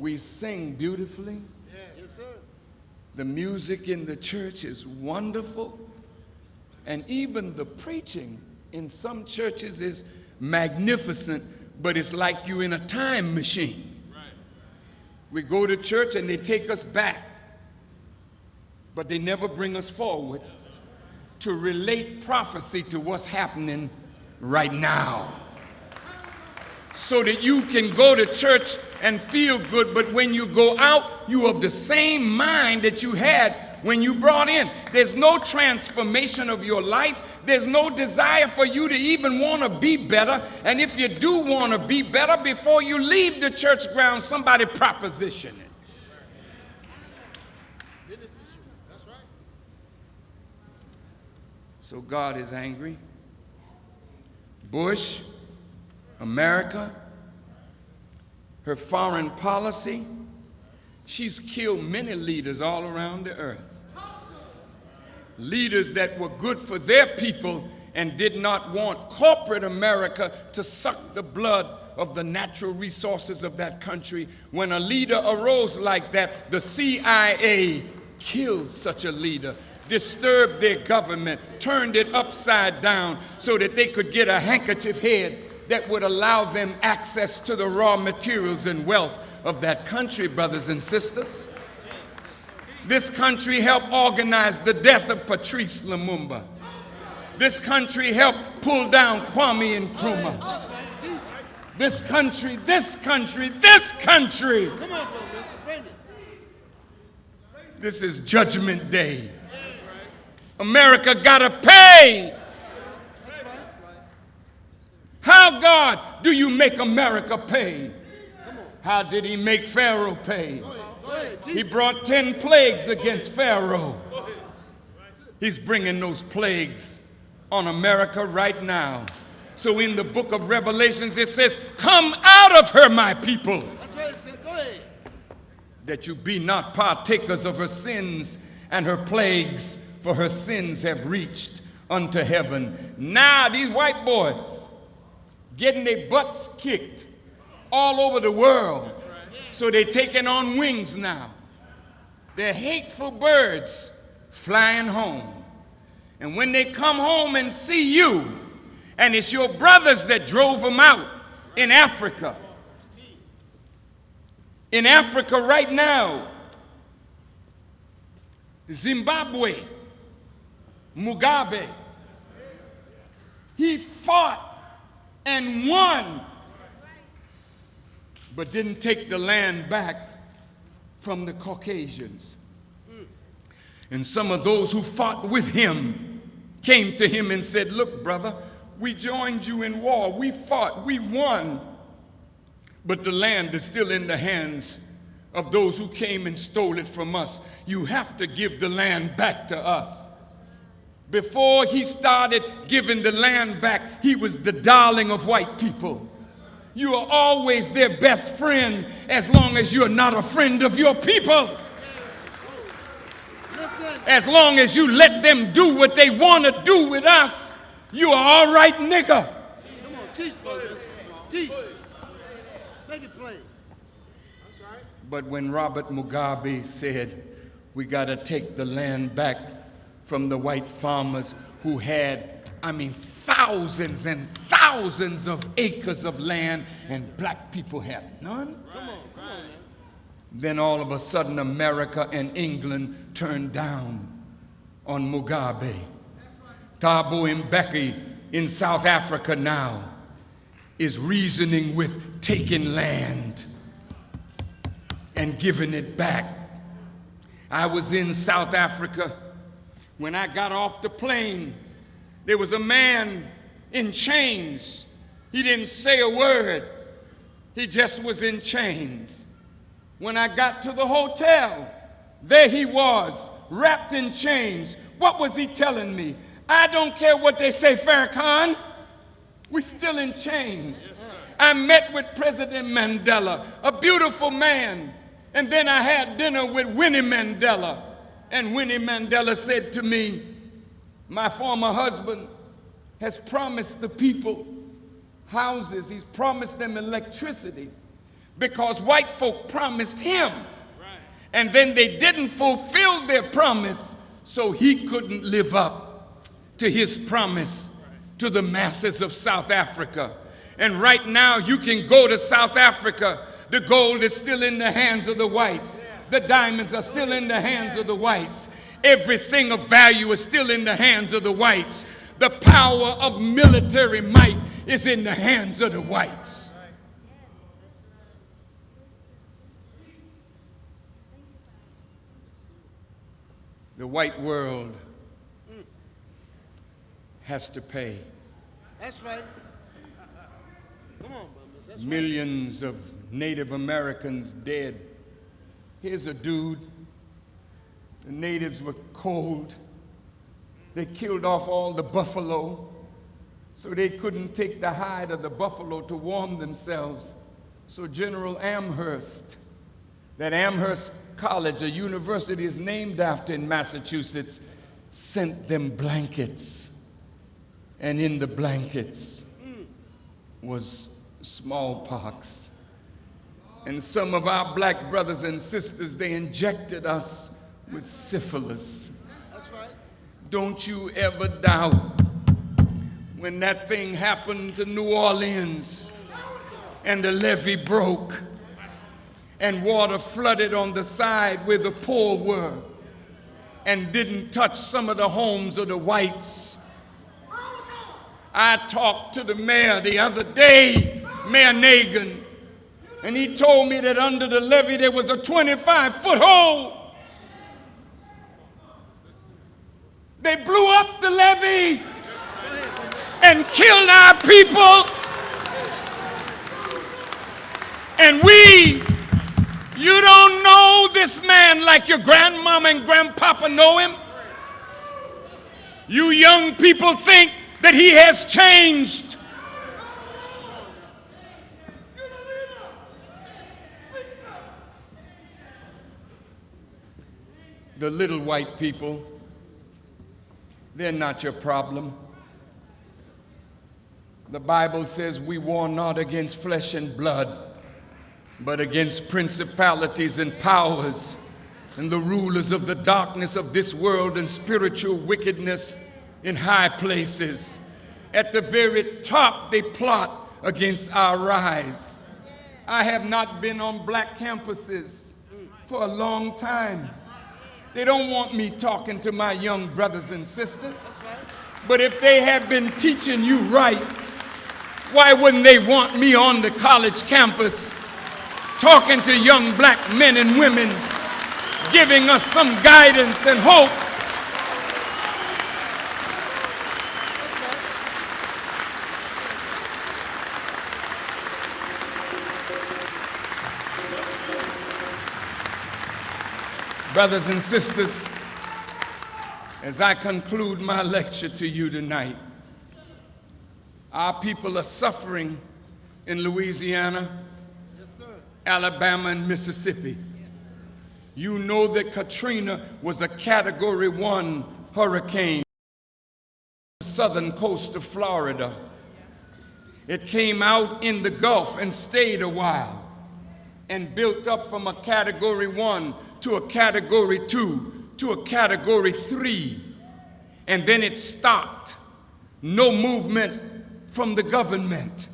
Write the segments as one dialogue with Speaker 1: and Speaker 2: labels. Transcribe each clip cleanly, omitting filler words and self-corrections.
Speaker 1: We sing beautifully.
Speaker 2: Yes, sir.
Speaker 1: The music in the church is wonderful. And even the preaching in some churches is magnificent, but it's like you're in a time machine. We go to church and they take us back, but they never bring us forward to relate prophecy to what's happening right now. So that you can go to church and feel good, but when you go out, you have the same mind that you had when you brought in. There's no transformation of your life. There's no desire for you to even want to be better. And if you do want to be better, before you leave the church ground, somebody proposition it.
Speaker 2: That's right.
Speaker 1: So God is angry. Bush, America, her foreign policy, she's killed many leaders all around the earth. Leaders that were good for their people and did not want corporate America to suck the blood of the natural resources of that country. When a leader arose like that, the CIA killed such a leader, disturbed their government, turned it upside down so that they could get a handkerchief head that would allow them access to the raw materials and wealth of that country, brothers and sisters. This country helped organize the death of Patrice Lumumba. This country helped pull down Kwame Nkrumah. This country. This is Judgment Day. America gotta pay. How, God, do you make America pay? How did he make Pharaoh pay? He brought 10 plagues against Pharaoh. He's bringing those plagues on America right now. So in the book of Revelations it says, come out of her, my people, that you be not partakers of her sins and her plagues, for her sins have reached unto heaven. Now these white boys getting their butts kicked all over the world. So they're taking on wings now. They're hateful birds flying home. And when they come home and see you, and it's your brothers that drove them out in Africa. In Africa right now, Zimbabwe, Mugabe, he fought and won, but didn't take the land back from the Caucasians. And some of those who fought with him came to him and said, look, brother, we joined you in war. We fought, we won, but the land is still in the hands of those who came and stole it from us. You have to give the land back to us. Before he started giving the land back, he was the darling of white people. You are always their best friend as long as you're not a friend of your people. As long as you let them do what they want to do with us, you are all right, nigga.
Speaker 2: Come on, teach, brother. Teach. Make it plain. That's right.
Speaker 1: But when Robert Mugabe said, we got to take the land back from the white farmers who had, thousands and thousands of acres of land, and black people have none.
Speaker 2: Come on, man.
Speaker 1: Then all of a sudden America and England turned down on Mugabe. Thabo Mbeki in South Africa now is reasoning with taking land and giving it back. I was in South Africa. When I got off the plane, there was a man in chains. He didn't say a word. He just was in chains. When I got to the hotel, there he was, wrapped in chains. What was he telling me? I don't care what they say, Farrakhan. We're still in chains. Yes, I met with President Mandela, a beautiful man. And then I had dinner with Winnie Mandela. And Winnie Mandela said to me, my former husband has promised the people houses. He's promised them electricity. because white folk promised him. And then they didn't fulfill their promise, so he couldn't live up to his promise to the masses of South Africa. And right now you can go to South Africa. The gold is still in the hands of the whites. The diamonds are still in the hands of the whites. Everything of value is still in the hands of the whites. The power of military might is in the hands of the whites. The white world has to pay.
Speaker 2: That's right. Come on, brothers. That's
Speaker 1: Millions of Native Americans dead. Here's a dude. The natives were cold. They killed off all the buffalo, so they couldn't take the hide of the buffalo to warm themselves. So General Amherst, that Amherst College, a university is named after in Massachusetts, sent them blankets. And in the blankets was smallpox. And some of our black brothers and sisters, they injected us with syphilis.
Speaker 2: That's right.
Speaker 1: Don't you ever doubt when that thing happened to New Orleans and the levee broke and water flooded on the side where the poor were and didn't touch some of the homes of the whites. I talked to the mayor the other day, Mayor Nagin, and he told me that under the levee there was a 25-foot hole. They blew up the levee and killed our people. And you don't know this man like your grandmama and grandpapa know him. You young people think that he has changed. The little white people, they're not your problem. The Bible says we war not against flesh and blood, but against principalities and powers and the rulers of the darkness of this world and spiritual wickedness in high places. At the very top, they plot against our rise. I have not been on black campuses for a long time. They don't want me talking to my young brothers and sisters. But if they have been teaching you right, why wouldn't they want me on the college campus talking to young black men and women, giving us some guidance and hope? Brothers and sisters, as I conclude my lecture to you tonight, our people are suffering in Louisiana, Alabama, and Mississippi. You know that Katrina was a Category 1 hurricane on the southern coast of Florida. It came out in the Gulf and stayed a while and built up from a Category 1 to a Category 2 to a Category 3. And then it stopped. No movement from the government.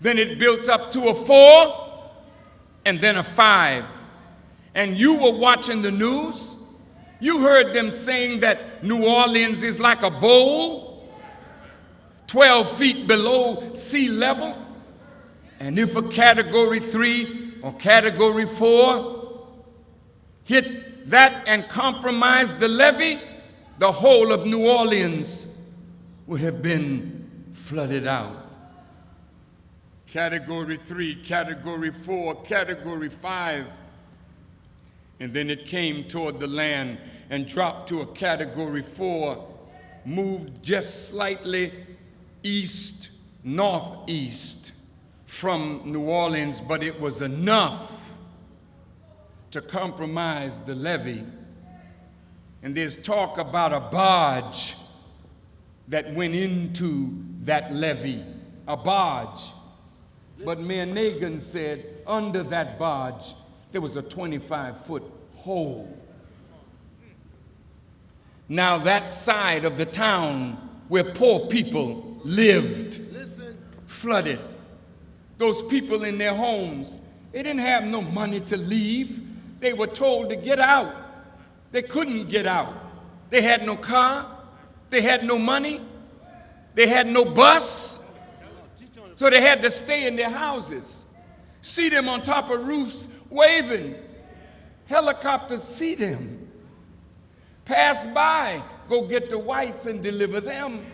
Speaker 1: Then it built up to a 4 and then a 5. And you were watching the news. You heard them saying that New Orleans is like a bowl, 12 feet below sea level. And if a Category 3 or Category 4 hit that and compromised the levee, the whole of New Orleans would have been flooded out. Category 3, Category 4, Category 5. And then it came toward the land and dropped to a Category 4, moved just slightly east, northeast from New Orleans, but it was enough to compromise the levee. And there's talk about a barge that went into that levee, a barge. But Mayor Nagin said under that barge there was a 25-foot hole. Now that side of the town where poor people lived, flooded. Those people in their homes, they didn't have no money to leave. They were told to get out. They couldn't get out. They had no car. They had no money. They had no bus. So they had to stay in their houses. See them on top of roofs waving. Helicopters see them. Pass by, go get the whites and deliver them.